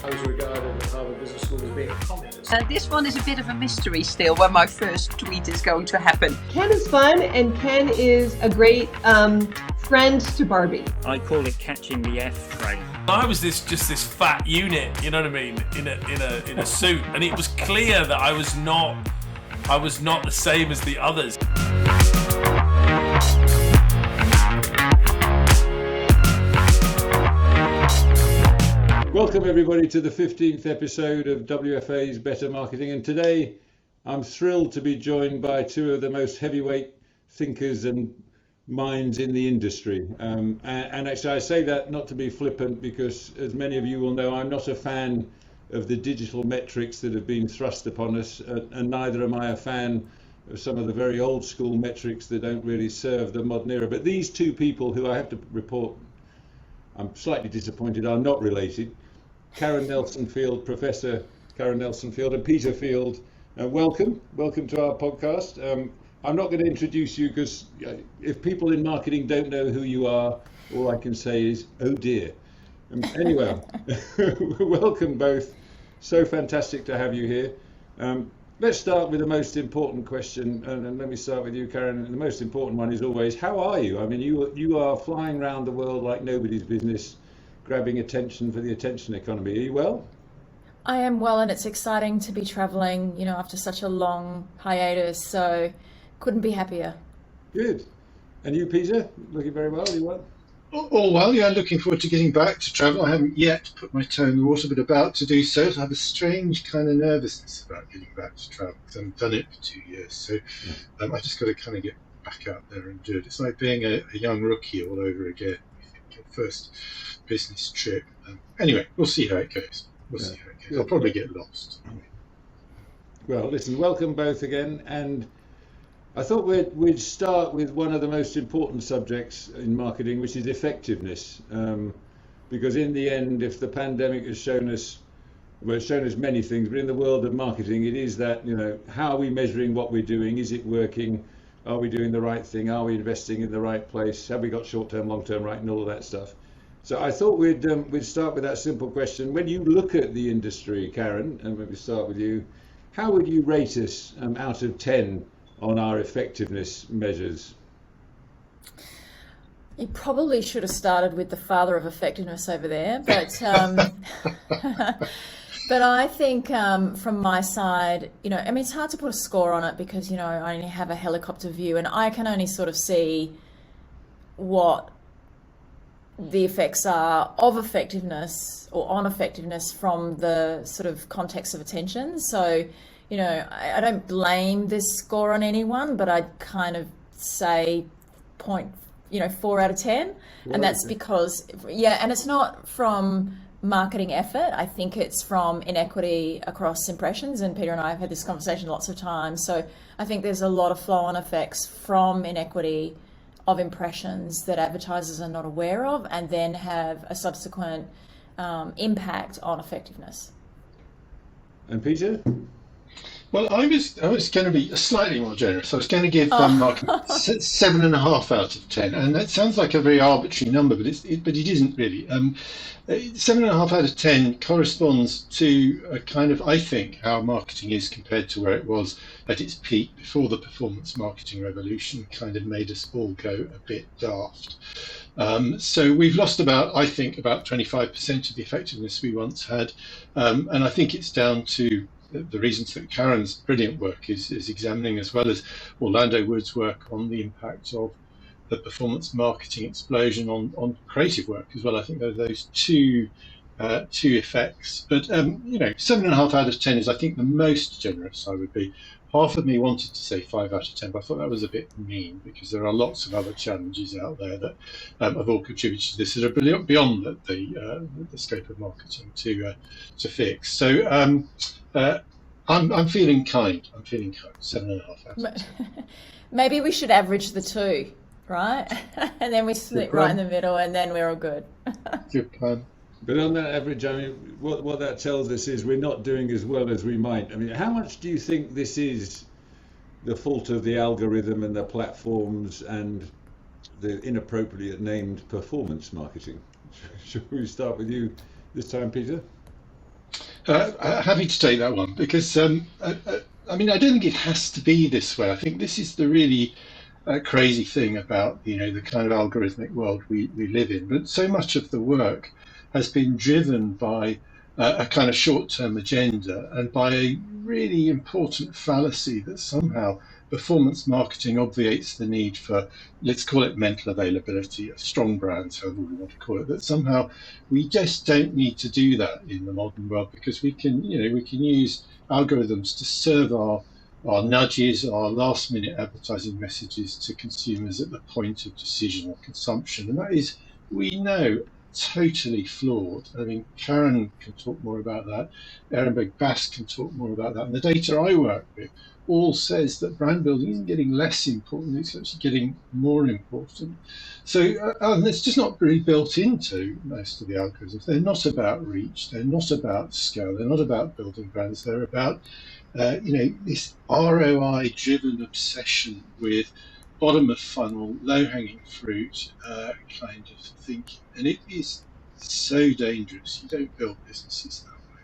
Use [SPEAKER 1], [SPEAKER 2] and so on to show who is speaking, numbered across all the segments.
[SPEAKER 1] I was regarded at Harvard Business School as being a communist.
[SPEAKER 2] This one is a bit of a mystery still, when my first tweet is going to happen.
[SPEAKER 3] Ken is fun, and Ken is a great friend to Barbie.
[SPEAKER 4] I call it catching the F train.
[SPEAKER 5] I was this fat unit, you know what I mean, in a suit, and it was clear that I was not the same as the others.
[SPEAKER 6] Welcome everybody to the 15th episode of WFA's Better Marketing, and today I'm thrilled to be joined by two of the most heavyweight thinkers and minds in the industry. And actually I say that not to be flippant, because as many of you will know, I'm not a fan of the digital metrics that have been thrust upon us, and neither am I a fan of some of the very old school metrics that don't really serve the modern era. But these two people, who I have to report, I'm slightly disappointed, are not related. Karen Nelson-Field, Professor Karen Nelson-Field, and Peter Field, welcome to our podcast. I'm not going to introduce you, because if people in marketing don't know who you are, all I can say is, oh dear. Anyway, welcome both. So fantastic to have you here. Let's start with the most important question, and let me start with you, Karen. The most important one is always, how are you? I mean, you are flying around the world like nobody's business, grabbing attention for the attention economy. Are you well?
[SPEAKER 7] I am well, and it's exciting to be traveling, after such a long hiatus, so couldn't be happier.
[SPEAKER 6] Good. And you, Peter, looking very well? Are you well?
[SPEAKER 8] All well, yeah, looking forward to getting back to travel. I haven't yet put my toe in the water, but about to do so. So I have a strange kind of nervousness about getting back to travel, because I haven't done it for 2 years. So I just got to kind of get back out there and do it. It's like being a young rookie all over again. I think, first business trip. Anyway, we'll see how it goes. I'll probably get lost.
[SPEAKER 6] Well, listen, welcome both again. And I thought we'd start with one of the most important subjects in marketing, which is effectiveness. Because in the end, if the pandemic has shown us, well, it's shown us many things, but in the world of marketing, it is that, how are we measuring what we're doing? Is it working? Are we doing the right thing? Are we investing in the right place? Have we got short-term, long-term right, and all of that stuff? So I thought we'd start with that simple question. When you look at the industry, Karen, and maybe start with you, how would you rate us out of 10 on our effectiveness measures?
[SPEAKER 7] You probably should have started with the father of effectiveness over there, but but I think from my side, it's hard to put a score on it, because I only have a helicopter view, and I can only sort of see what the effects are of effectiveness or on effectiveness from the sort of context of attention. So I don't blame this score on anyone, but I'd kind of say 4 out of 10. And that's because, and it's not from marketing effort. I think it's from inequity across impressions. And Peter and I have had this conversation lots of times. So I think there's a lot of flow-on effects from inequity of impressions that advertisers are not aware of, and then have a subsequent impact on effectiveness.
[SPEAKER 6] And Peter?
[SPEAKER 8] Well, I was going to be slightly more generous. I was going to give marketing 7.5 out of 10, and that sounds like a very arbitrary number, but it isn't really. 7.5 out of 10 corresponds to a kind of, I think, how marketing is compared to where it was at its peak before the performance marketing revolution kind of made us all go a bit daft. So we've lost about 25% of the effectiveness we once had, and I think it's down to the reasons that Karen's brilliant work is examining, as well as Orlando Wood's work on the impact of the performance marketing explosion on creative work as well. I think there are those two effects. But 7.5 out of 10 is, I think, the most generous I would be. Half of me wanted to say 5 out of 10, but I thought that was a bit mean, because there are lots of other challenges out there that have all contributed to this that are beyond the scope of marketing to fix. So I'm feeling kind. 7.5 out of 10.
[SPEAKER 7] Maybe we should average the two, right? And then we split right in the middle, and then we're all good.
[SPEAKER 8] Good plan.
[SPEAKER 6] But on that average, I mean, what that tells us is we're not doing as well as we might. I mean, how much do you think this is the fault of the algorithm and the platforms and the inappropriately named performance marketing? Should we start with you this time, Peter?
[SPEAKER 8] Happy to take that one because I mean I don't think it has to be this way. I think this is the really crazy thing about the kind of algorithmic world we live in. But so much of the work has been driven by a kind of short-term agenda and by a really important fallacy that somehow performance marketing obviates the need for, let's call it mental availability, of strong brands, however we want to call it, that somehow we just don't need to do that in the modern world because we can use algorithms to serve our nudges, our last minute advertising messages to consumers at the point of decision or consumption. And that is, we know, totally flawed. I mean, Karen can talk more about that. Ehrenberg Bass can talk more about that. And the data I work with all says that brand building isn't getting less important, it's actually getting more important. So and it's just not really built into most of the algorithms. They're not about reach, they're not about scale, they're not about building brands, they're about this ROI driven obsession with bottom of funnel, low hanging fruit kind of thinking. And it is so dangerous. You don't build businesses that way.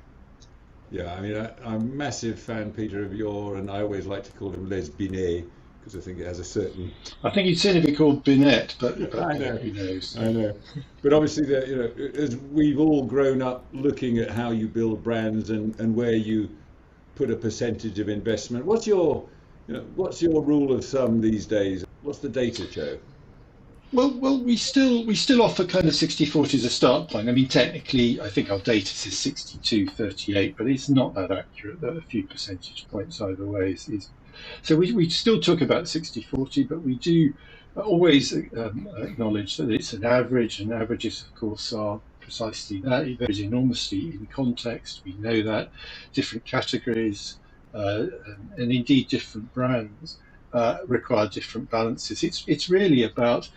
[SPEAKER 6] Yeah, I mean, I'm a massive fan, Peter, of and I always like to call him Les Binet, because I think it has a certain...
[SPEAKER 8] I think you'd sooner be called Binet, but
[SPEAKER 6] I know.
[SPEAKER 8] Who knows?
[SPEAKER 6] I know. But obviously, as we've all grown up looking at how you build brands and where you put a percentage of investment, what's your rule of thumb these days? What's the data show?
[SPEAKER 8] Well, we still offer kind of 60-40 as a start point. I mean, technically, I think our data says 62-38, but it's not that accurate. A few percentage points either way so we still talk about 60-40, but we do always acknowledge that it's an average, and averages, of course, are precisely that. It varies enormously in context. We know that different categories and indeed different brands require different balances. It's really about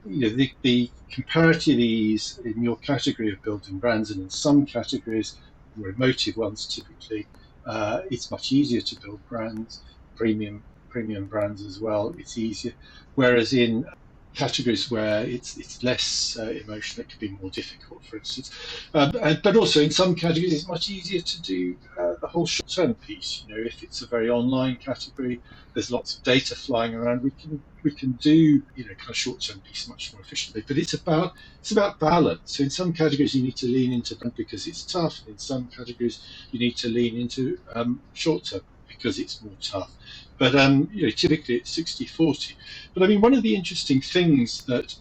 [SPEAKER 8] the comparative ease in your category of building brands, and in some categories, more emotive ones typically, it's much easier to build brands, premium brands as well. It's easier, whereas in categories where it's less emotional, it can be more difficult, for instance. But also in some categories, it's much easier to do the whole short-term piece. If it's a very online category, there's lots of data flying around. We can do kind of short-term piece much more efficiently. But it's about balance. So in some categories, you need to lean into brand because it's tough. In some categories, you need to lean into short-term because it's more tough. But typically it's 60-40. But I mean, one of the interesting things that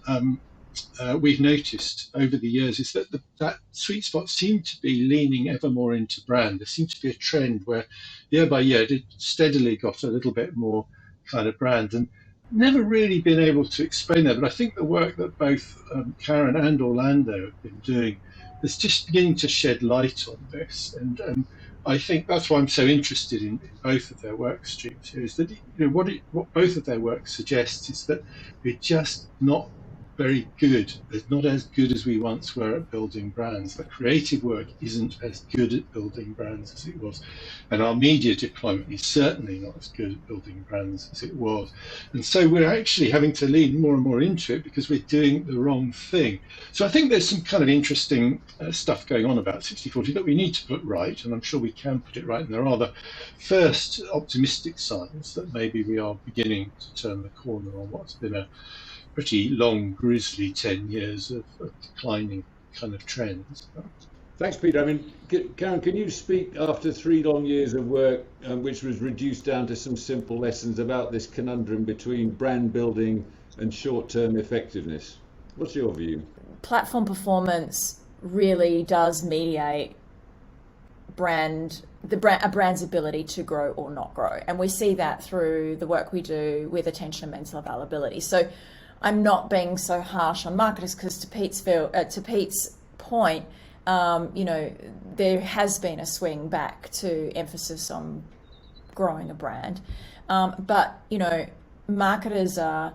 [SPEAKER 8] we've noticed over the years is that that sweet spot seemed to be leaning ever more into brand. There seemed to be a trend where year by year it steadily got a little bit more kind of brand, and never really been able to explain that. But I think the work that both Karen and Orlando have been doing is just beginning to shed light on this. And I think that's why I'm so interested in both of their work streams here, is that what both of their work suggests is that we're just not very good. It's not as good as we once were at building brands. The creative work isn't as good at building brands as it was. And our media deployment is certainly not as good at building brands as it was. And so we're actually having to lean more and more into it because we're doing the wrong thing. So I think there's some kind of interesting stuff going on about 60-40 that we need to put right, and I'm sure we can put it right. And there are the first optimistic signs that maybe we are beginning to turn the corner on what's been a pretty long, grisly 10 years of declining kind of trends.
[SPEAKER 6] Thanks, Peter. I mean, Karen, can you speak after 3 long years of work, which was reduced down to some simple lessons about this conundrum between brand building and short-term effectiveness? What's your view?
[SPEAKER 7] Platform performance really does mediate a brand's ability to grow or not grow, and we see that through the work we do with attention and mental availability. So I'm not being so harsh on marketers because to Pete's point, there has been a swing back to emphasis on growing a brand, but marketers are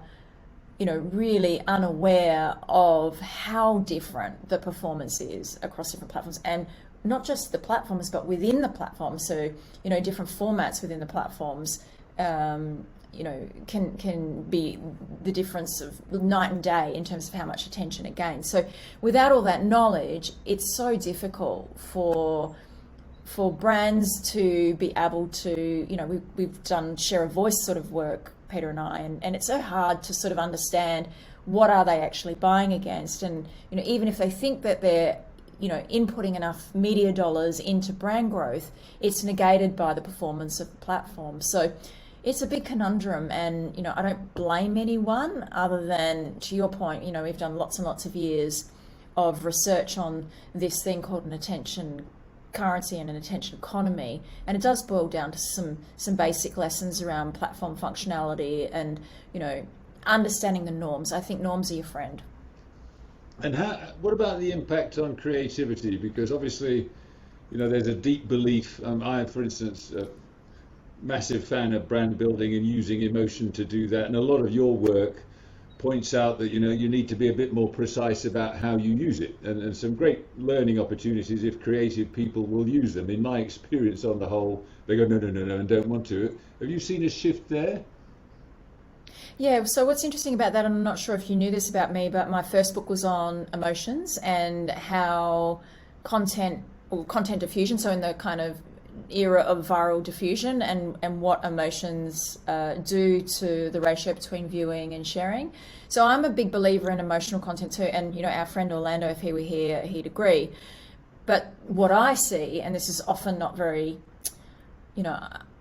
[SPEAKER 7] really unaware of how different the performance is across different platforms, and not just the platforms, but within the platforms. So different formats within the platforms can be the difference of night and day in terms of how much attention it gains. So without all that knowledge, it's so difficult for for brands to be able to, we've done share of voice sort of work, Peter and I, and it's so hard to sort of understand what are they actually buying against. And, even if they think that they're, inputting enough media dollars into brand growth, it's negated by the performance of the platform. So it's a big conundrum, and, I don't blame anyone other than, to your point, we've done lots and lots of years of research on this thing called an attention currency and an attention economy, and it does boil down to some basic lessons around platform functionality and understanding the norms. I think norms are your friend.
[SPEAKER 6] And what about the impact on creativity? Because obviously, there's a deep belief. I, for instance, a massive fan of brand building and using emotion to do that, and a lot of your work points out that you need to be a bit more precise about how you use it, and some great learning opportunities if creative people will use them. In my experience, on the whole, they go no, and don't want to. Have you seen a shift there?
[SPEAKER 7] Yeah, so what's interesting about that, I'm not sure if you knew this about me, but my first book was on emotions and how content diffusion, so in the kind of era of viral diffusion, and what emotions do to the ratio between viewing and sharing. So I'm a big believer in emotional content too, and our friend Orlando, if he were here, he'd agree. But what I see, and this is often not very,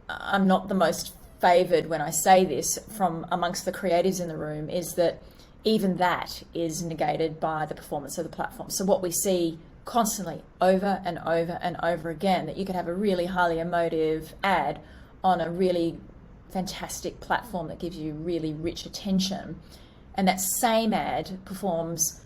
[SPEAKER 7] I'm not the most favoured when I say this from amongst the creatives in the room, is that even that is negated by the performance of the platform. So what we see constantly over and over and over again, that you could have a really highly emotive ad on a really fantastic platform that gives you really rich attention, and that same ad performs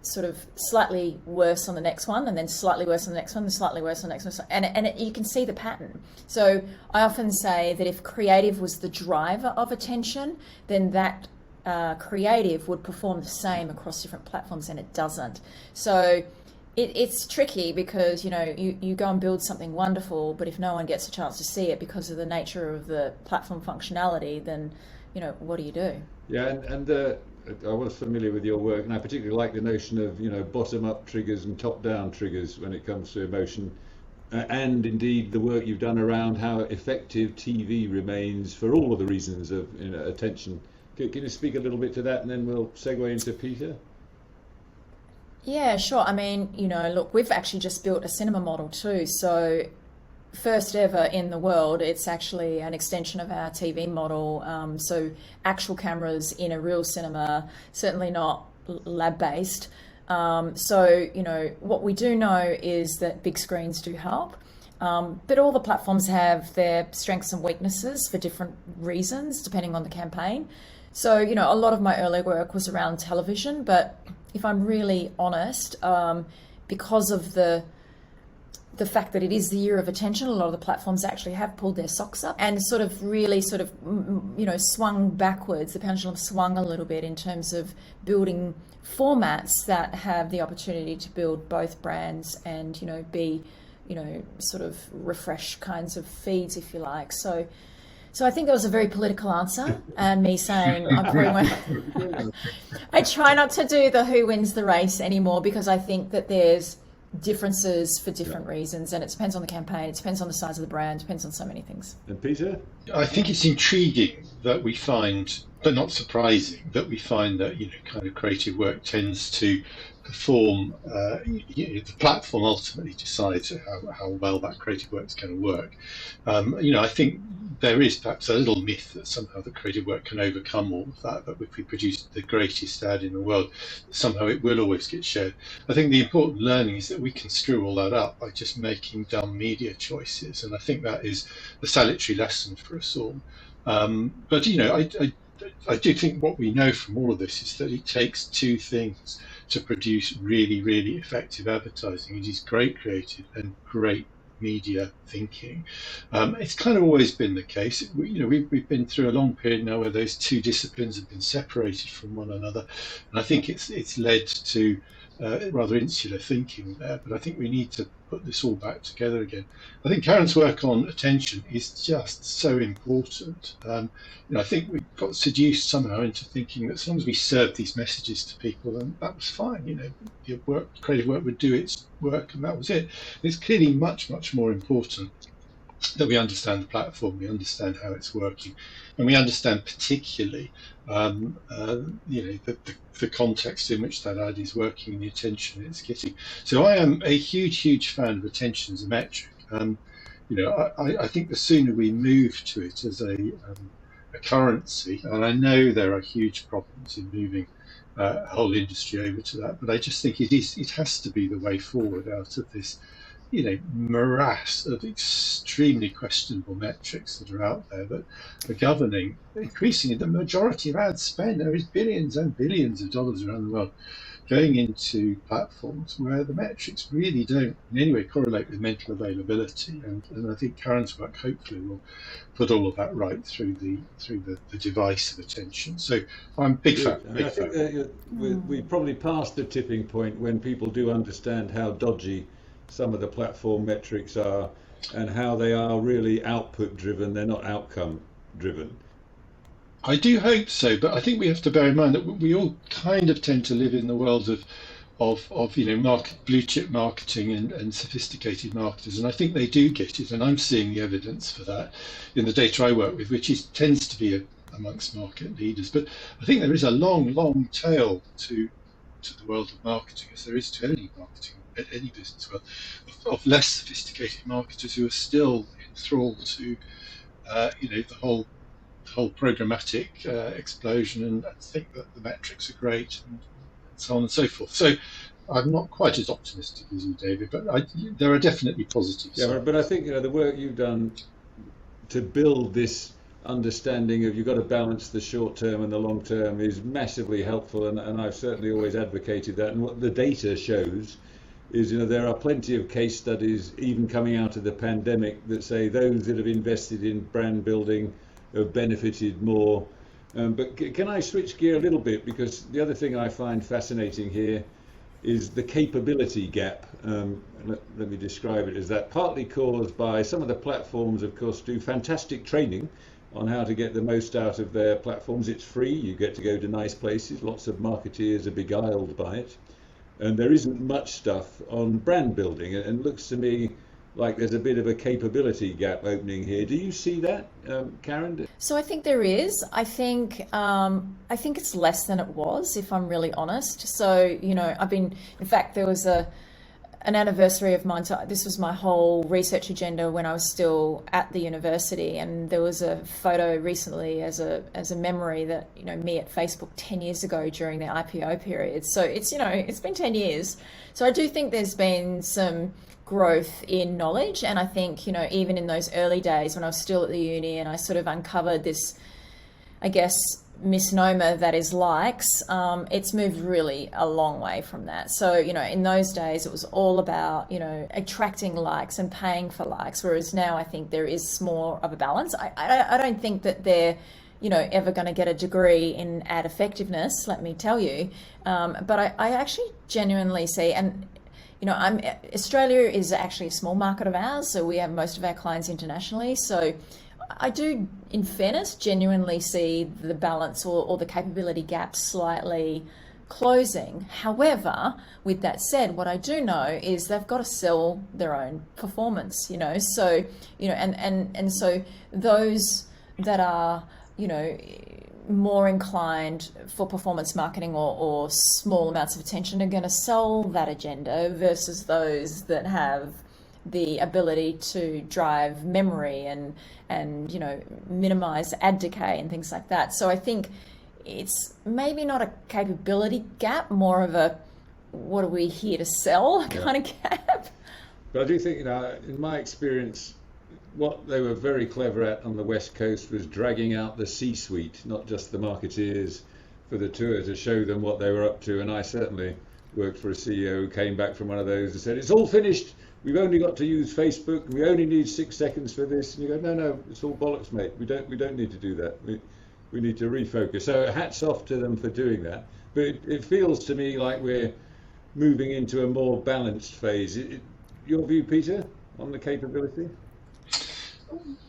[SPEAKER 7] sort of slightly worse on the next one, and then slightly worse on the next one, and slightly worse on the next one, and you can see the pattern. So I often say that if creative was the driver of attention, then that creative would perform the same across different platforms, and it doesn't. So it's tricky because you go and build something wonderful, but if no one gets a chance to see it because of the nature of the platform functionality, then what do you do?
[SPEAKER 6] Yeah, and I was familiar with your work, and I particularly like the notion of bottom-up triggers and top-down triggers when it comes to emotion, and indeed the work you've done around how effective TV remains for all of the reasons of attention. Can you speak a little bit to that, and then we'll segue into Peter?
[SPEAKER 7] Yeah, sure. I mean, look, we've actually just built a cinema model too. So first ever in the world, it's actually an extension of our TV model. So actual cameras in a real cinema, certainly not lab-based. So, what we do know is that big screens do help. But all the platforms have their strengths and weaknesses for different reasons, depending on the campaign. So, a lot of my early work was around television, but if I'm really honest, because of the fact that it is the year of attention, a lot of the platforms actually have pulled their socks up and really swung backwards. The pendulum swung a little bit in terms of building formats that have the opportunity to build both brands and, be, sort of refresh kinds of feeds, if you like. So I think that was a very political answer, and me saying I try not to do the who wins the race anymore, because I think that there's differences for different reasons, and it depends on the campaign, it depends on the size of the brand, it depends on so many things.
[SPEAKER 6] And Peter?
[SPEAKER 8] I think it's intriguing that we find, but not surprising, that we find that kind of creative work tends to perform. The platform ultimately decides how well that creative work is going to work. I think there is perhaps a little myth that somehow the creative work can overcome all of that. That if we produce the greatest ad in the world, somehow it will always get shared. I think the important learning is that we can screw all that up by just making dumb media choices, and I think that is a salutary lesson for us all. But I do think what we know from all of this is that it takes two things to produce really, really effective advertising. It is great creative and great media thinking. It's kind of always been the case. We've been through a long period now where those two disciplines have been separated from one another, and I think it's led to rather insular thinking there. But I think we need to put this all back together again. I think Karen's work on attention is just so important. I think we got seduced somehow into thinking that as long as we served these messages to people, then that was fine. Your work, creative work, would do its work, and that was it. It's clearly much, much more important that we understand the platform, we understand how it's working, and we understand particularly, the context in which that ad is working and the attention it's getting. So I am a huge, huge fan of attention as a metric. I think the sooner we move to it as a currency, and I know there are huge problems in moving a whole industry over to that, but I just think it has to be the way forward out of this morass of extremely questionable metrics that are out there that are governing increasingly the majority of ad spend. There is billions and billions of dollars around the world going into platforms where the metrics really don't in any way correlate with mental availability. And I think Karen's work hopefully will put all of that right through the device of attention. So I'm big fan.
[SPEAKER 6] I think we probably passed the tipping point when people do understand how dodgy some of the platform metrics are and how they are really output driven, they're not outcome driven.
[SPEAKER 8] I do hope so, but I think we have to bear in mind that we all kind of tend to live in the world of blue chip marketing and sophisticated marketers, and I think they do get it, and I'm seeing the evidence for that in the data I work with, which tends to be amongst market leaders. But I think there is a long tail to the world of marketing, as there is to any marketing, any business world, of less sophisticated marketers who are still enthralled to the whole programmatic explosion and think that the metrics are great and so on and so forth. So I'm not quite as optimistic as you, David, but there are definitely positives.
[SPEAKER 6] Yeah, but I think the work you've done to build this understanding of you've got to balance the short term and the long term is massively helpful, and I've certainly always advocated that. And what the data shows is there are plenty of case studies even coming out of the pandemic that say those that have invested in brand building have benefited more. But can I switch gear a little bit, because the other thing I find fascinating here is the capability gap. Let me describe it as that, partly caused by some of the platforms, of course, do fantastic training on how to get the most out of their platforms. It's free, you get to go to nice places, lots of marketeers are beguiled by it. And there isn't much stuff on brand building. And it looks to me like there's a bit of a capability gap opening here. Do you see that, Karen?
[SPEAKER 7] So I think there is. I think it's less than it was, if I'm really honest. So in fact, there was an anniversary of mine. So this was my whole research agenda when I was still at the university, and there was a photo recently as a memory that me at Facebook 10 years ago during the IPO period. So it's been 10 years. So I do think there's been some growth in knowledge, and I think even in those early days when I was still at the uni and I sort of uncovered this, I guess, misnomer that is likes, it's moved really a long way from that. So in those days it was all about attracting likes and paying for likes, whereas now I think there is more of a balance. I don't think that they're ever going to get a degree in ad effectiveness, let me tell you, but I actually genuinely see, and Australia is actually a small market of ours, so we have most of our clients internationally. So I do, in fairness, genuinely see the balance or the capability gap slightly closing. However, with that said, what I do know is they've got to sell their own performance, so, and so those that are, more inclined for performance marketing or small amounts of attention are going to sell that agenda versus those that have the ability to drive memory and minimize ad decay and things like that. So I think it's maybe not a capability gap, more of a what are we here to sell kind of gap.
[SPEAKER 6] But I do think, in my experience, what they were very clever at on the West Coast was dragging out the C-suite, not just the marketeers, for the tour to show them what they were up to. And I certainly worked for a CEO who came back from one of those and said, it's all finished. We've only got to use Facebook. And we only need 6 seconds for this. And you go, no, it's all bollocks, mate. We don't need to do that. We need to refocus. So hats off to them for doing that. But it feels to me like we're moving into a more balanced phase. Your view, Peter, on the capability?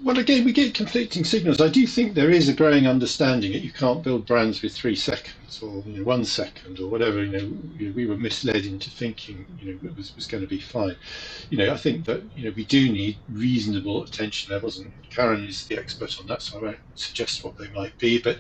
[SPEAKER 8] Well, again, we get conflicting signals. I do think there is a growing understanding that you can't build brands with 3 seconds or 1 second or whatever. We were misled into thinking it was going to be fine. I think that we do need reasonable attention levels, and Karen is the expert on that, so I won't suggest what they might be. But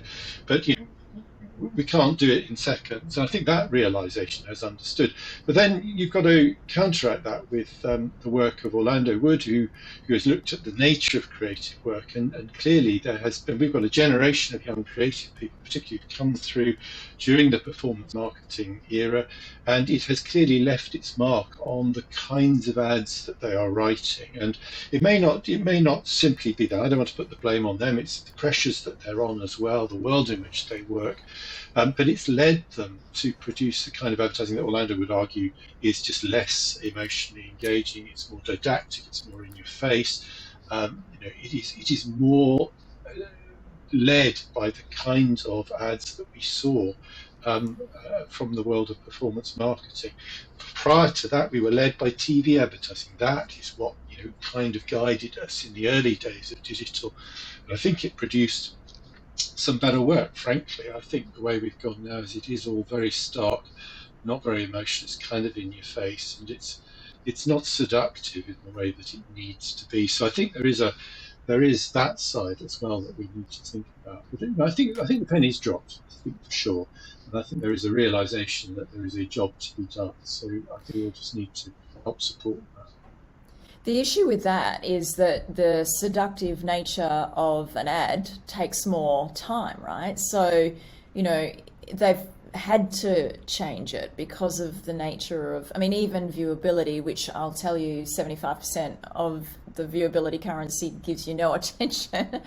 [SPEAKER 8] we can't do it in seconds. And I think that realization is understood. But then you've got to counteract that with the work of Orlando Wood, who has looked at the nature of creative work. And clearly we've got a generation of young creative people, particularly who've come through during the performance marketing era. And it has clearly left its mark on the kinds of ads that they are writing. And it may not simply be that. I don't want to put the blame on them. It's the pressures that they're on as well, the world in which they work. But it's led them to produce the kind of advertising that Orlando would argue is just less emotionally engaging. It's more didactic. It's more in your face. It is more led by the kinds of ads that we saw from the world of performance marketing. Prior to that, we were led by TV advertising. That is what kind of guided us in the early days of digital. And I think it produced some better work, frankly. I think the way we've gone now is it is all very stark, not very emotional. It's kind of in your face, and it's not seductive in the way that it needs to be. So I think there is that side as well that we need to think about. But I think the penny's dropped, I think, for sure. And I think there is a realization that there is a job to be done. So I think we'll just need to help support that.
[SPEAKER 7] The issue with that is that the seductive nature of an ad takes more time, right? So, they've had to change it because of the nature of, even viewability, which I'll tell you 75% of the viewability currency gives you no attention.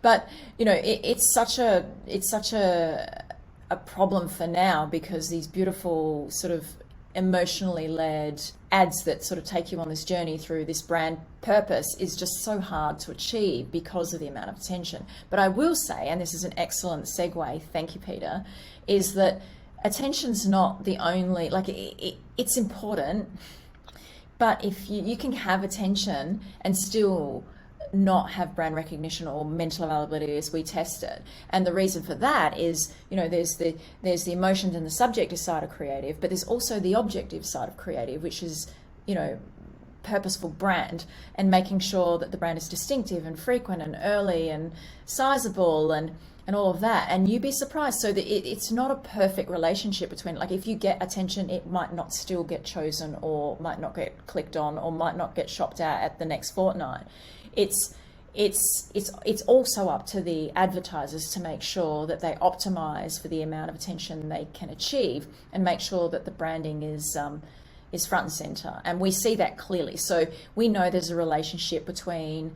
[SPEAKER 7] But, it's such a problem for now, because these beautiful sort of emotionally led ads that sort of take you on this journey through this brand purpose is just so hard to achieve because of the amount of attention. But I will say, and this is an excellent segue, thank you, Peter, is that attention's not the only, it's important, but if you can have attention and still not have brand recognition or mental availability as we test it. And the reason for that is, there's the emotions and the subjective side of creative, but there's also the objective side of creative, which is, purposeful brand, and making sure that the brand is distinctive and frequent and early and sizable and all of that. And you'd be surprised. So that it's not a perfect relationship between, if you get attention, it might not still get chosen, or might not get clicked on, or might not get shopped at the next fortnight. It's also up to the advertisers to make sure that they optimize for the amount of attention they can achieve, and make sure that the branding is front and center. And we see that clearly. So we know there's a relationship between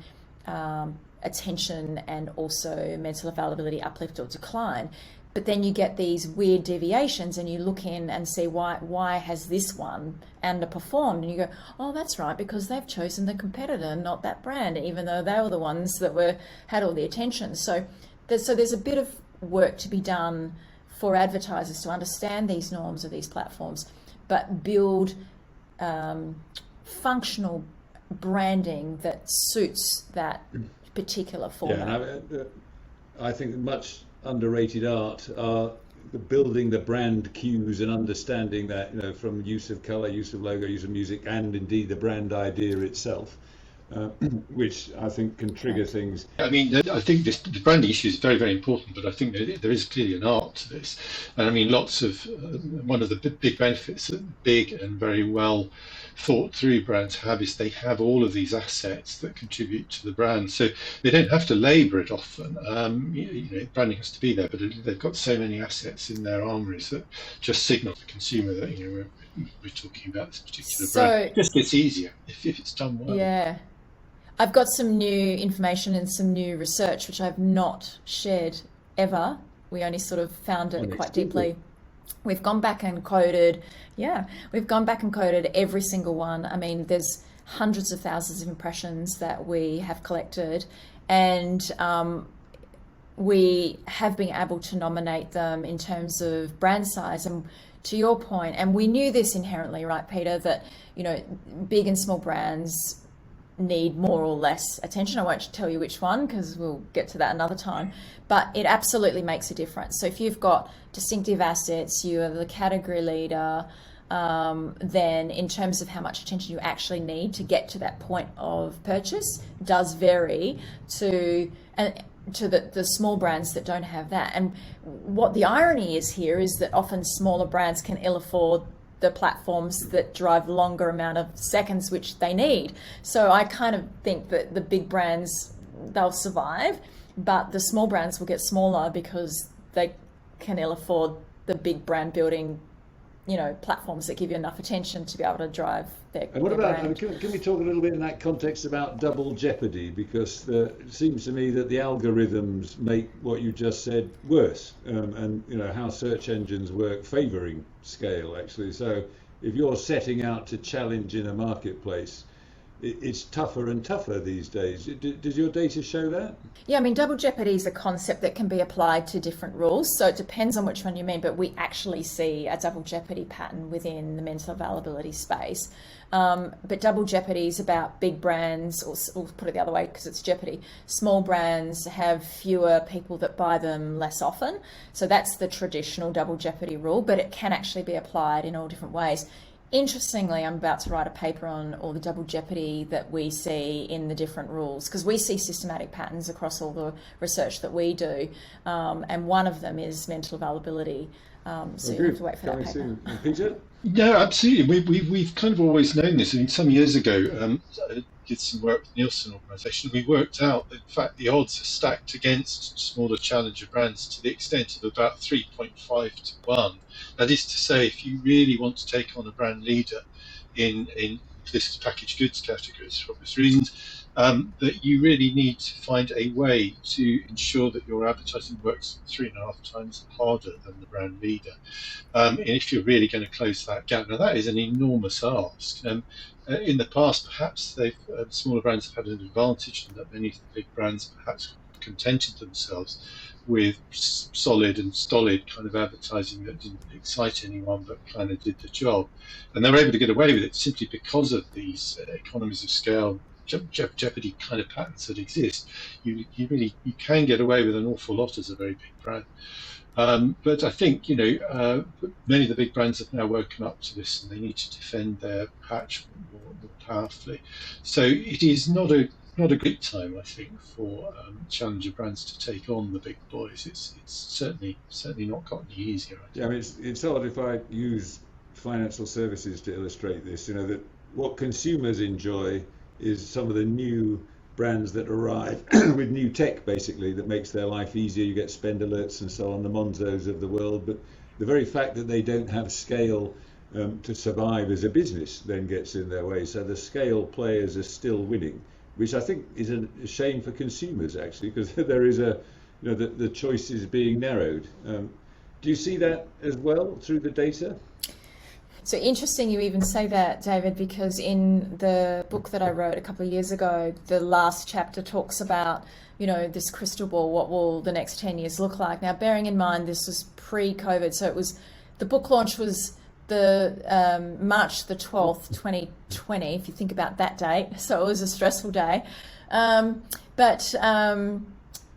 [SPEAKER 7] attention and also mental availability, uplift or decline. But then you get these weird deviations, and you look in and see why has this one underperformed, and you go, oh, that's right, because they've chosen the competitor, not that brand, even though they were the ones that had all the attention. So there's a bit of work to be done for advertisers to understand these norms of these platforms, but build functional branding that suits that particular format.
[SPEAKER 6] Yeah, I think much underrated art are building the brand cues and understanding that, from use of color, use of logo, use of music, and indeed the brand idea itself, which I think can trigger things.
[SPEAKER 8] I think the branding issue is very, very important, but I think there is clearly an art to this. And one of the big benefits that big and very well thought through brands have is they have all of these assets that contribute to the brand, so they don't have to labor it often. Branding has to be there, but they've got so many assets in their armories that just signal to the consumer that we're talking about this particular brand. It just gets easier if it's done well.
[SPEAKER 7] Yeah, I've got some new information and some new research which I've not shared ever. We only sort of found it quite deeply. We've gone back and coded, every single one. There's hundreds of thousands of impressions that we have collected, and we have been able to nominate them in terms of brand size. And to your point, and we knew this inherently, right, Peter, that, you know, big and small brands need more or less attention. I won't tell you which one because we'll get to that another time, but it absolutely makes a difference. So if you've got distinctive assets, you are the category leader, then in terms of how much attention you actually need to get to that point of purchase does vary to the small brands that don't have that. And what the irony is here is that often smaller brands can ill afford the platforms that drive longer amount of seconds which they need. So I kind of think that the big brands, they'll survive, but the small brands will get smaller because they can ill afford the big brand building, you know, platforms that give you enough attention to be able to drive their
[SPEAKER 6] And what
[SPEAKER 7] their
[SPEAKER 6] about,
[SPEAKER 7] brand.
[SPEAKER 6] can we talk a little bit in that context about double jeopardy? Because it seems to me that the algorithms make what you just said worse, and you know how search engines work favouring scale actually. So if you're setting out to challenge in a marketplace, it's tougher and tougher these days. Does your data show that?
[SPEAKER 7] Yeah, I mean, double jeopardy is a concept that can be applied to different rules. So it depends on which one you mean, but we actually see a double jeopardy pattern within the mental availability space. But double jeopardy is about big brands, or we'll put it the other way because it's jeopardy. Small brands have fewer people that buy them less often. So that's the traditional double jeopardy rule, but it can actually be applied in all different ways. Interestingly, I'm about to write a paper on all the double jeopardy that we see in the different rules, because we see systematic patterns across all the research that we do, and one of them is mental availability. So you have to wait for that paper.
[SPEAKER 6] Peter?
[SPEAKER 8] No, absolutely. We've kind of always known this. I mean, some years ago, I did some work with the Nielsen organisation. We worked out that, in fact, the odds are stacked against smaller challenger brands to the extent of about 3.5 to 1. That is to say, if you really want to take on a brand leader in this packaged goods categories for obvious reasons, that you really need to find a way to ensure that your advertising works 3.5 times harder than the brand leader. And if you're really going to close that gap, now that is an enormous ask. In the past, perhaps smaller brands have had an advantage in that many of the big brands perhaps contented themselves with solid and stolid kind of advertising that didn't excite anyone but kind of did the job. And they were able to get away with it simply because of these economies of scale, jeopardy kind of patterns that exist. You can get away with an awful lot as a very big brand. But I think, many of the big brands have now woken up to this and they need to defend their patch more powerfully. So it is not a great time, I think, for challenger brands to take on the big boys. It's certainly not gotten any easier.
[SPEAKER 6] Yeah, I mean, it's odd if I use financial services to illustrate this. That what consumers enjoy is some of the new brands that arrive with new tech, basically, that makes their life easier. You get spend alerts and so on, the Monzos of the world. But the very fact that they don't have scale to survive as a business then gets in their way. So the scale players are still winning, which I think is a shame for consumers, actually, because there is the choice is being narrowed. Do you see that as well through the data?
[SPEAKER 7] So interesting you even say that, David, because in the book that I wrote a couple of years ago, the last chapter talks about, this crystal ball, what will the next 10 years look like? Now, bearing in mind this was pre-COVID, so the book launch was the March the 12th, 2020, if you think about that date. So it was a stressful day.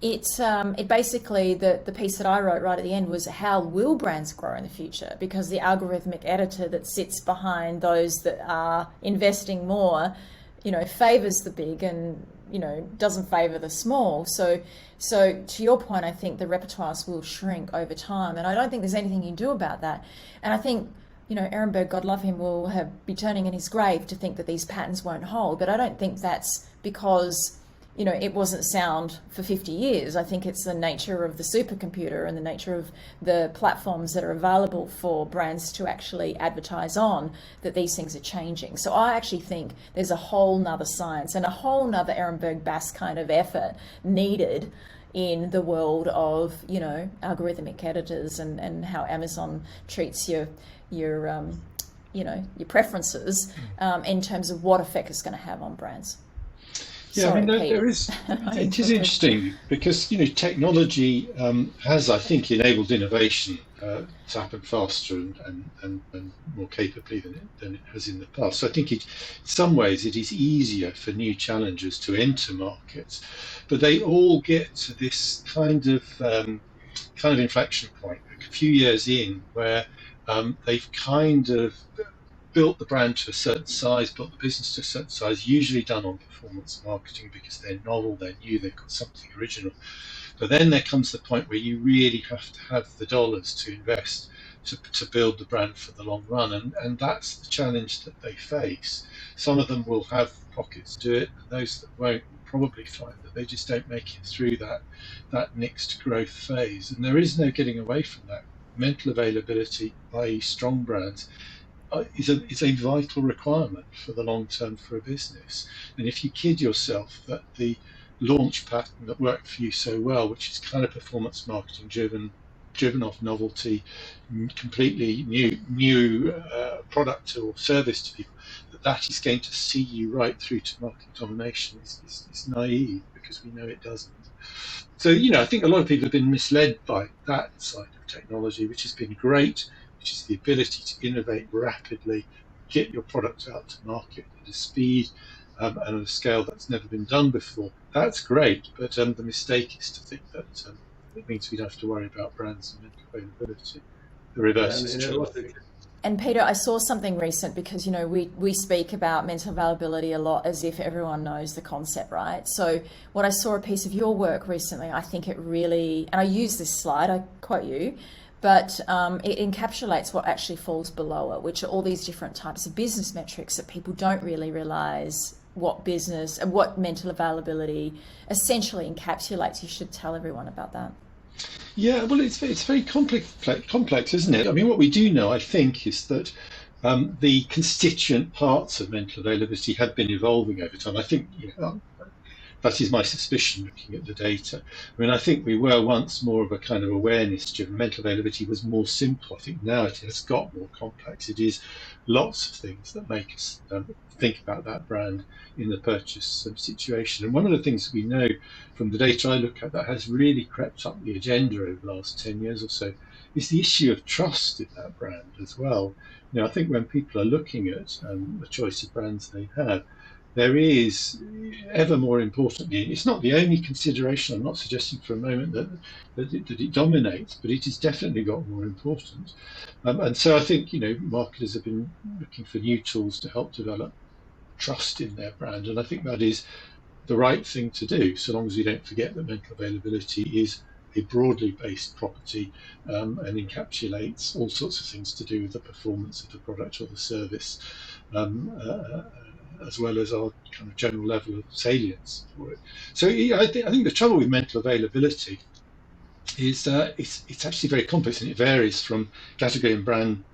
[SPEAKER 7] It basically, the piece that I wrote right at the end was how will brands grow in the future? Because the algorithmic editor that sits behind those that are investing more, favors the big and, doesn't favor the small. So to your point, I think the repertoires will shrink over time. And I don't think there's anything you can do about that. And I think, Ehrenberg, God love him, will be turning in his grave to think that these patterns won't hold. But I don't think that's because it wasn't sound for 50 years. I think it's the nature of the supercomputer and the nature of the platforms that are available for brands to actually advertise on that these things are changing. So I actually think there's a whole nother science and a whole nother Ehrenberg Bass kind of effort needed in the world of, algorithmic editors and how Amazon treats your preferences in terms of what effect it's going to have on brands.
[SPEAKER 8] Yeah, I
[SPEAKER 7] Sorry,
[SPEAKER 8] mean,
[SPEAKER 7] Pete.
[SPEAKER 8] there is. It is interesting because technology has, I think, enabled innovation to happen faster and more capably than it has in the past. So I think in some ways it is easier for new challengers to enter markets, but they all get to this kind of inflection point a few years in where they've kind of built the brand to a certain size, built the business to a certain size, usually done on performance marketing because they're novel, they're new, they've got something original. But then there comes the point where you really have to have the dollars to invest to build the brand for the long run. And that's the challenge that they face. Some of them will have pockets to do it, and those that won't will probably find that they just don't make it through that next growth phase. And there is no getting away from that. Mental availability, i.e. strong brands, is a vital requirement for the long term for a business. And if you kid yourself that the launch pattern that worked for you so well, which is kind of performance marketing driven off novelty, completely new product or service to people, that is going to see you right through to market domination is naive, because we know it doesn't. So I think a lot of people have been misled by that side of technology, which has been great, which is the ability to innovate rapidly, get your product out to market at a speed and at a scale that's never been done before. That's great, but the mistake is to think that it means we don't have to worry about brands and mental availability. The reverse is true.
[SPEAKER 7] And Peter, I saw something recent because, we speak about mental availability a lot as if everyone knows the concept, right? So what I saw a piece of your work recently, I think it really, and I use this slide, I quote you, but it encapsulates what actually falls below it, which are all these different types of business metrics that people don't really realize what business and what mental availability essentially encapsulates. You should tell everyone about that.
[SPEAKER 8] Yeah, well, it's very complex, isn't it? I mean, what we do know, I think, is that the constituent parts of mental availability have been evolving over time. I think that is my suspicion looking at the data. I mean, I think we were once more of a kind of awareness-driven. Mental availability was more simple. I think now it has got more complex. It is lots of things that make us think about that brand in the purchase situation. And one of the things we know from the data I look at that has really crept up the agenda over the last 10 years or so is the issue of trust in that brand as well. I think when people are looking at the choice of brands they have, there is ever more importantly, it's not the only consideration. I'm not suggesting for a moment that it dominates, but it has definitely got more important. And so I think, marketers have been looking for new tools to help develop trust in their brand. And I think that is the right thing to do, so long as we don't forget that mental availability is a broadly based property and encapsulates all sorts of things to do with the performance of the product or the service, as well as our kind of general level of salience for it. So I think the trouble with mental availability is it's actually very complex, and it varies from category and brand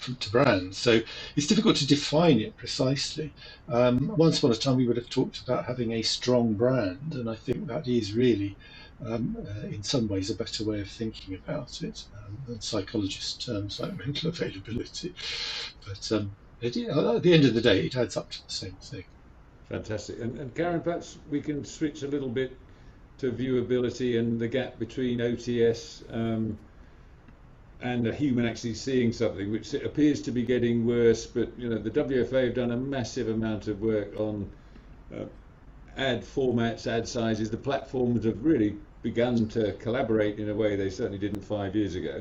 [SPEAKER 8] to brand. So it's difficult to define it precisely. Once upon a time, we would have talked about having a strong brand, and I think that is really, in some ways, a better way of thinking about it than psychologist terms like mental availability. But at the end of the day, it adds up to the same thing.
[SPEAKER 6] Fantastic. And Karen, perhaps we can switch a little bit to viewability and the gap between OTS and a human actually seeing something, which appears to be getting worse. But the WFA have done a massive amount of work on ad formats, ad sizes. The platforms have really begun to collaborate in a way they certainly didn't 5 years ago.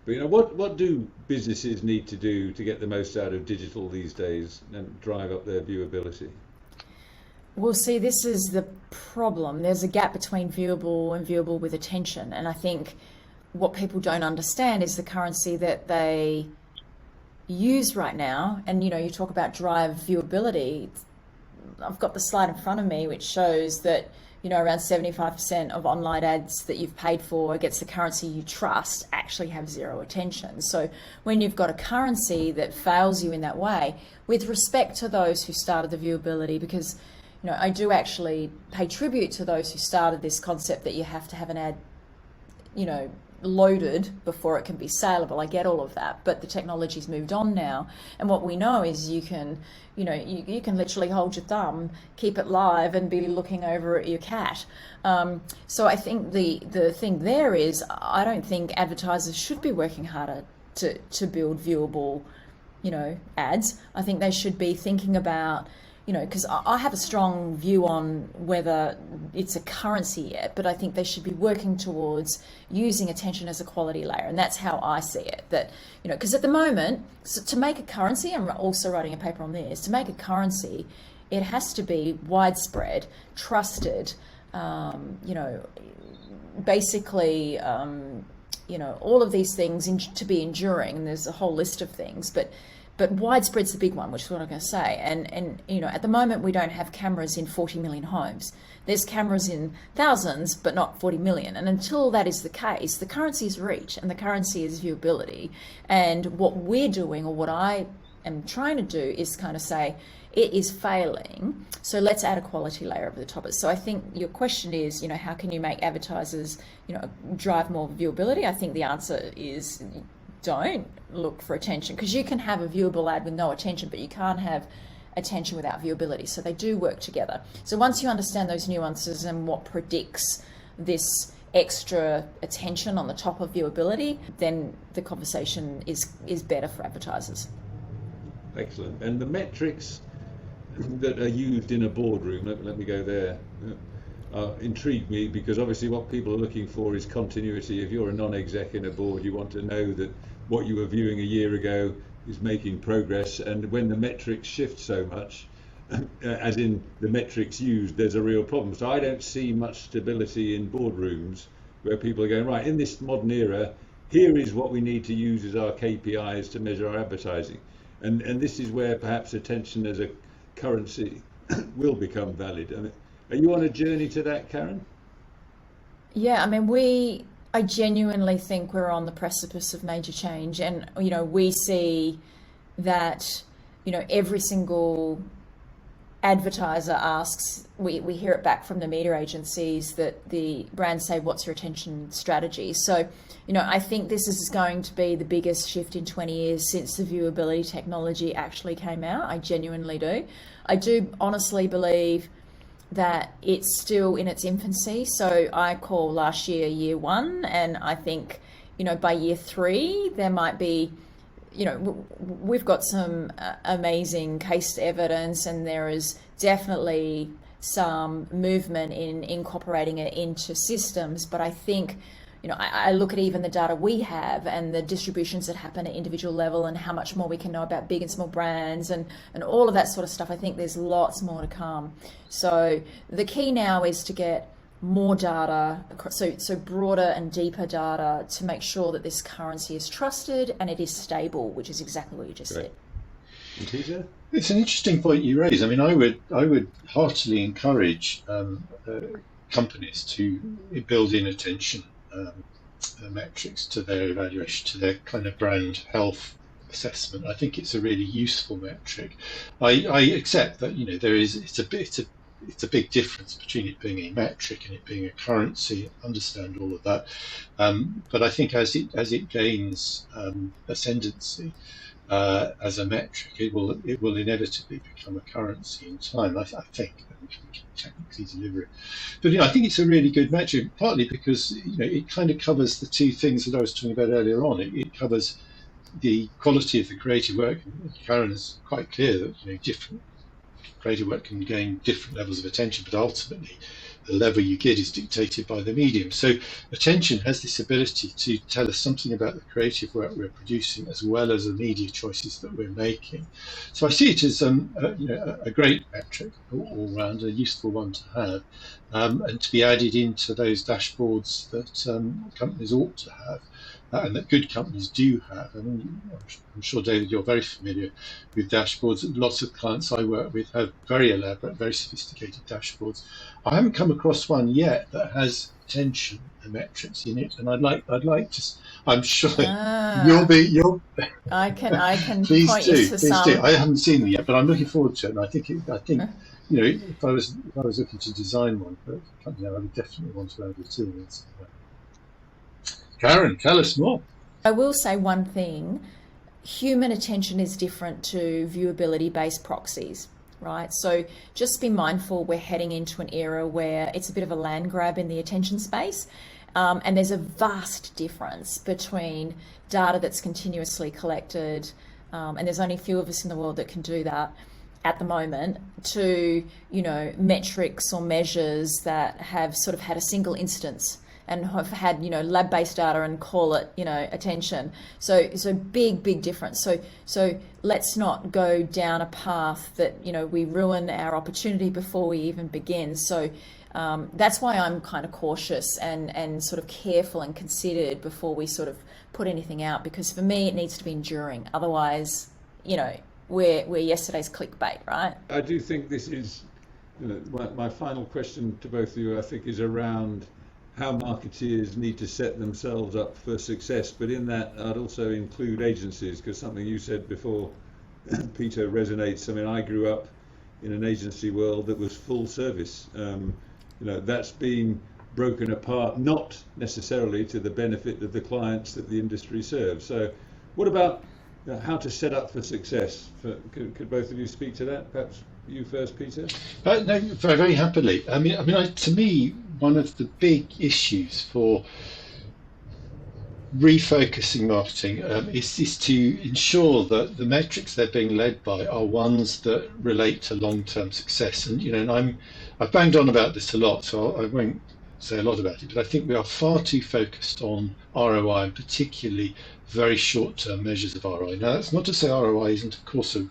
[SPEAKER 6] But what do businesses need to do to get the most out of digital these days and drive up their viewability?
[SPEAKER 7] Well, see, this is the problem. There's a gap between viewable and viewable with attention. And I think what people don't understand is the currency that they use right now. And, you talk about drive viewability. I've got the slide in front of me, which shows that, around 75% of online ads that you've paid for against the currency you trust actually have zero attention. So when you've got a currency that fails you in that way, with respect to those who started the viewability, because, I do actually pay tribute to those who started this concept that you have to have an ad, loaded before it can be saleable. I get all of that, but the technology's moved on now, and what we know is you can literally hold your thumb, keep it live, and be looking over at your cat. So I think the thing there is, I don't think advertisers should be working harder to build viewable ads. I think they should be thinking about, because I have a strong view on whether it's a currency yet, but I think they should be working towards using attention as a quality layer. And that's how I see it. That, because at the moment, to make a currency, I'm also writing a paper on this, to make a currency, it has to be widespread, trusted, basically, all of these things to be enduring. And there's a whole list of things, but widespread's the big one, which is what I'm going to say. And at the moment, we don't have cameras in 40 million homes. There's cameras in thousands, but not 40 million. And until that is the case, the currency is reach, and the currency is viewability. And what we're doing, or what I am trying to do, is kind of say, it is failing, so let's add a quality layer over the top of it. So I think your question is, how can you make advertisers, drive more viewability? I think the answer is, don't look for attention, because you can have a viewable ad with no attention, but you can't have attention without viewability. So they do work together. So once you understand those nuances and what predicts this extra attention on the top of viewability, then the conversation is better for advertisers.
[SPEAKER 6] Excellent. And the metrics that are used in a boardroom, let me go there, intrigue me, because obviously what people are looking for is continuity. If you're a non-exec in a board, you want to know that what you were viewing a year ago is making progress, and when the metrics shift so much, as in the metrics used, there's a real problem. So I don't see much stability in boardrooms where people are going, right, in this modern era, here is what we need to use as our KPIs to measure our advertising. And this is where perhaps attention as a currency will become valid. I mean, are you on a journey to that, Karen?
[SPEAKER 7] Yeah, I mean, I genuinely think we're on the precipice of major change, and we see that every single advertiser asks, we hear it back from the media agencies, that the brands say, what's your attention strategy? So I think this is going to be the biggest shift in 20 years since the viewability technology actually came out. I genuinely do. I do honestly believe that it's still in its infancy. So I call last year one, and I think by year 3 there might be, we've got some amazing case evidence, and there is definitely some movement in incorporating it into systems. But I think I look at even the data we have and the distributions that happen at individual level, and how much more we can know about big and small brands and all of that sort of stuff. I think there's lots more to come. So the key now is to get more data, so broader and deeper data, to make sure that this currency is trusted and it is stable, which is exactly what you just said.
[SPEAKER 6] Peter?
[SPEAKER 8] It's an interesting point you raise. I mean, I would heartily encourage companies to build in attention metrics to their evaluation, to their kind of brand health assessment. I think it's a really useful metric. I accept that it's a big difference between it being a metric and it being a currency. Understand all of that, but I think as it gains ascendancy as a metric, it will inevitably become a currency in time. I think we can technically deliver it, but I think it's a really good metric, partly because it kind of covers the two things that I was talking about earlier on. It covers the quality of the creative work. Karen is quite clear that different creative work can gain different levels of attention, but ultimately the level you get is dictated by the medium. So attention has this ability to tell us something about the creative work we're producing, as well as the media choices that we're making. So I see it as a great metric all round, a useful one to have, and to be added into those dashboards that companies ought to have. And that good companies do have. I mean, I'm sure, David, you're very familiar with dashboards. Lots of clients I work with have very elaborate, very sophisticated dashboards. I haven't come across one yet that has attention and metrics in it, and I'd like to. I'm sure you'll.
[SPEAKER 7] I can
[SPEAKER 8] please
[SPEAKER 7] point
[SPEAKER 8] do,
[SPEAKER 7] you to
[SPEAKER 8] please
[SPEAKER 7] some.
[SPEAKER 8] do. I haven't seen them yet, but I'm looking forward to it. And I think if I was looking to design one for a company, I would definitely want to add it to it. Karen, tell us more.
[SPEAKER 7] I will say one thing. Human attention is different to viewability-based proxies, right? So just be mindful we're heading into an era where it's a bit of a land grab in the attention space. And there's a vast difference between data that's continuously collected, and there's only a few of us in the world that can do that at the moment, to, metrics or measures that have sort of had a single instance and have had, lab-based data and call it, attention. So big difference. So let's not go down a path that, we ruin our opportunity before we even begin. So that's why I'm kind of cautious and sort of careful and considered before we sort of put anything out, because for me, it needs to be enduring. Otherwise, we're yesterday's clickbait, right?
[SPEAKER 6] I do think this is, my final question to both of you, I think, is around how marketeers need to set themselves up for success. But in that, I'd also include agencies, because something you said before, Peter, resonates. I mean, I grew up in an agency world that was full service. That's been broken apart, not necessarily to the benefit of the clients that the industry serves. So what about how to set up for success? Could both of you speak to that? Perhaps you first, Peter?
[SPEAKER 8] No, very, very happily. To me, one of the big issues for refocusing marketing is to ensure that the metrics they're being led by are ones that relate to long-term success. And I've banged on about this a lot, so I won't say a lot about it, but I think we are far too focused on ROI, and particularly very short-term measures of ROI. Now, that's not to say ROI isn't, of course, a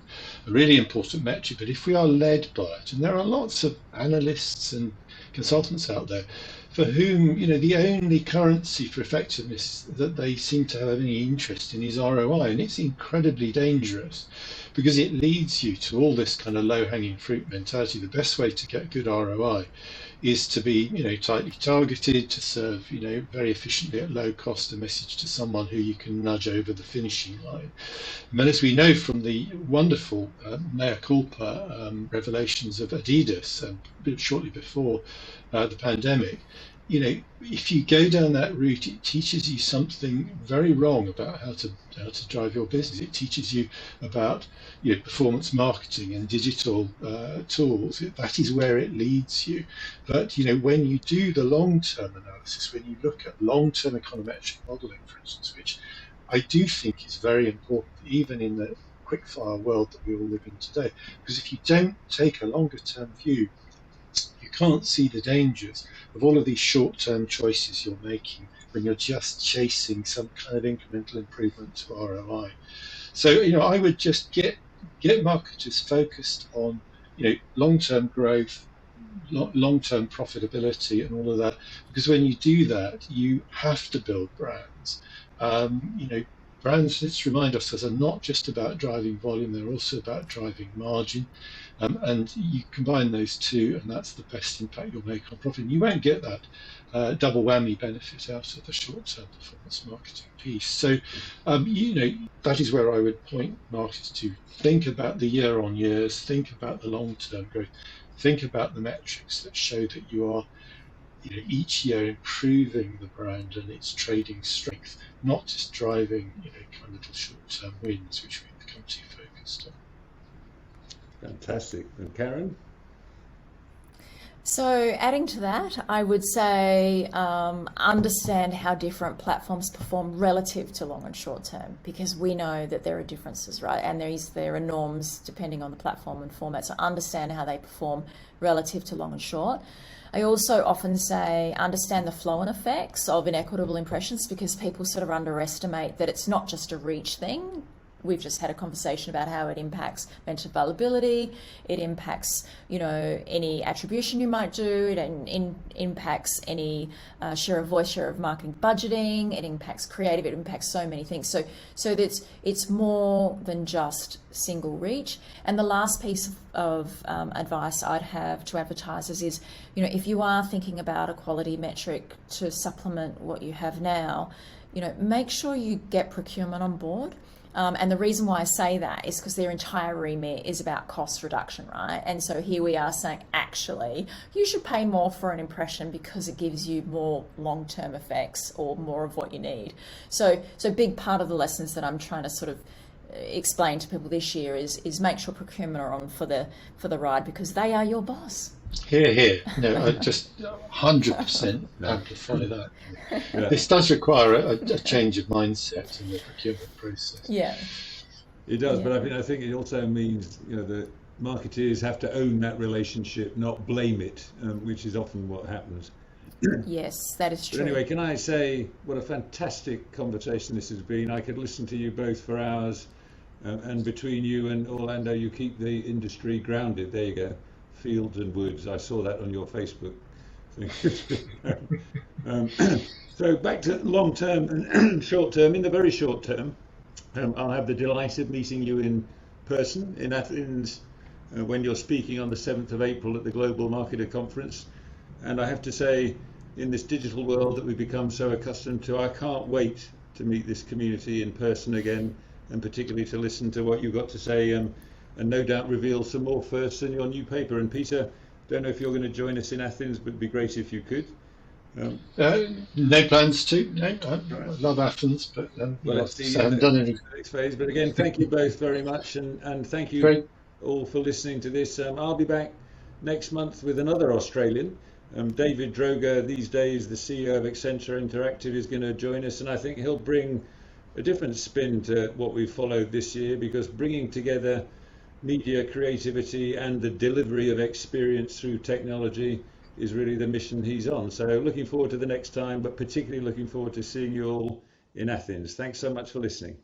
[SPEAKER 8] really important metric, but if we are led by it, and there are lots of analysts and consultants out there for whom, the only currency for effectiveness that they seem to have any interest in is ROI, and it's incredibly dangerous because it leads you to all this kind of low-hanging fruit mentality. The best way to get good ROI is to be, tightly targeted, to serve, very efficiently at low cost a message to someone who you can nudge over the finishing line. And as we know from the wonderful mea culpa revelations of Adidas shortly before the pandemic, if you go down that route, it teaches you something very wrong about how to drive your business. It teaches you about performance marketing and digital tools. That is where it leads you. But when you do the long-term analysis, when you look at long-term econometric modeling, for instance, which I do think is very important, even in the quick-fire world that we all live in today, because if you don't take a longer-term view, you can't see the dangers of all of these short-term choices you're making when you're just chasing some kind of incremental improvement to ROI. So, I would just get marketers focused on, long-term growth, long-term profitability and all of that, because when you do that, you have to build brands. Brands, let's remind ourselves, are not just about driving volume, they're also about driving margin. And you combine those two, and that's the best impact you'll make on profit. And you won't get that double whammy benefit out of the short-term performance marketing piece. So, that is where I would point marketers to think about the year-on-years, think about the long-term growth, think about the metrics that show that you are, each year improving the brand and its trading strength, not just driving, kind of little short-term wins, which we've become too focused on.
[SPEAKER 6] Fantastic. And Karen?
[SPEAKER 7] So adding to that, I would say understand how different platforms perform relative to long and short term, because we know that there are differences, right? And there are norms depending on the platform and format. So understand how they perform relative to long and short. I also often say understand the flow and effects of inequitable impressions, because people sort of underestimate that it's not just a reach thing. We've just had a conversation about how it impacts mental availability. It impacts, any attribution you might do. It impacts any share of voice, share of marketing budgeting. It impacts creative. It impacts so many things. So that it's more than just single reach. And the last piece of advice I'd have to advertisers is, if you are thinking about a quality metric to supplement what you have now, make sure you get procurement on board. And the reason why I say that is because their entire remit is about cost reduction, right? And so here we are saying, actually, you should pay more for an impression because it gives you more long-term effects or more of what you need. So big part of the lessons that I'm trying to sort of explain to people this year is make sure procurement are on for the ride, because they are your boss.
[SPEAKER 8] Here, here. No, I just 100% amplify that.
[SPEAKER 6] Yeah.
[SPEAKER 8] This does require a change of mindset in the procurement process.
[SPEAKER 7] Yeah.
[SPEAKER 6] It does,
[SPEAKER 7] Yeah.
[SPEAKER 6] but I think it also means, you know, that marketeers have to own that relationship, not blame it, which is often what happens.
[SPEAKER 7] Yes, that is
[SPEAKER 6] But
[SPEAKER 7] true.
[SPEAKER 6] anyway, can I say what a fantastic conversation this has been? I could listen to you both for hours, and between you and Orlando, you keep the industry grounded. There you go, fields and woods. I saw that on your Facebook thing. So back to long term and short term. In the very short term, I'll have the delight of meeting you in person in Athens when you're speaking on the 7th of April at the Global Marketer Conference. And I have to say, in this digital world that we've become so accustomed to, I can't wait to meet this community in person again, and particularly to listen to what you've got to say, and no doubt reveal some more firsts in your new paper. And Peter, don't know if you're going to join us in Athens, but it'd be great if you could.
[SPEAKER 8] No plans to. No, I love Athens, but
[SPEAKER 6] Well, it's
[SPEAKER 8] I haven't done any.
[SPEAKER 6] next phase. But again, thank you both very much, and thank you
[SPEAKER 8] Great.
[SPEAKER 6] all for listening to this. I'll be back next month with another Australian. David Droger, these days the CEO of Accenture Interactive, is going to join us, and I think he'll bring a different spin to what we've followed this year, because bringing together media creativity and the delivery of experience through technology is really the mission he's on. So looking forward to the next time, but particularly looking forward to seeing you all in Athens. Thanks so much for listening.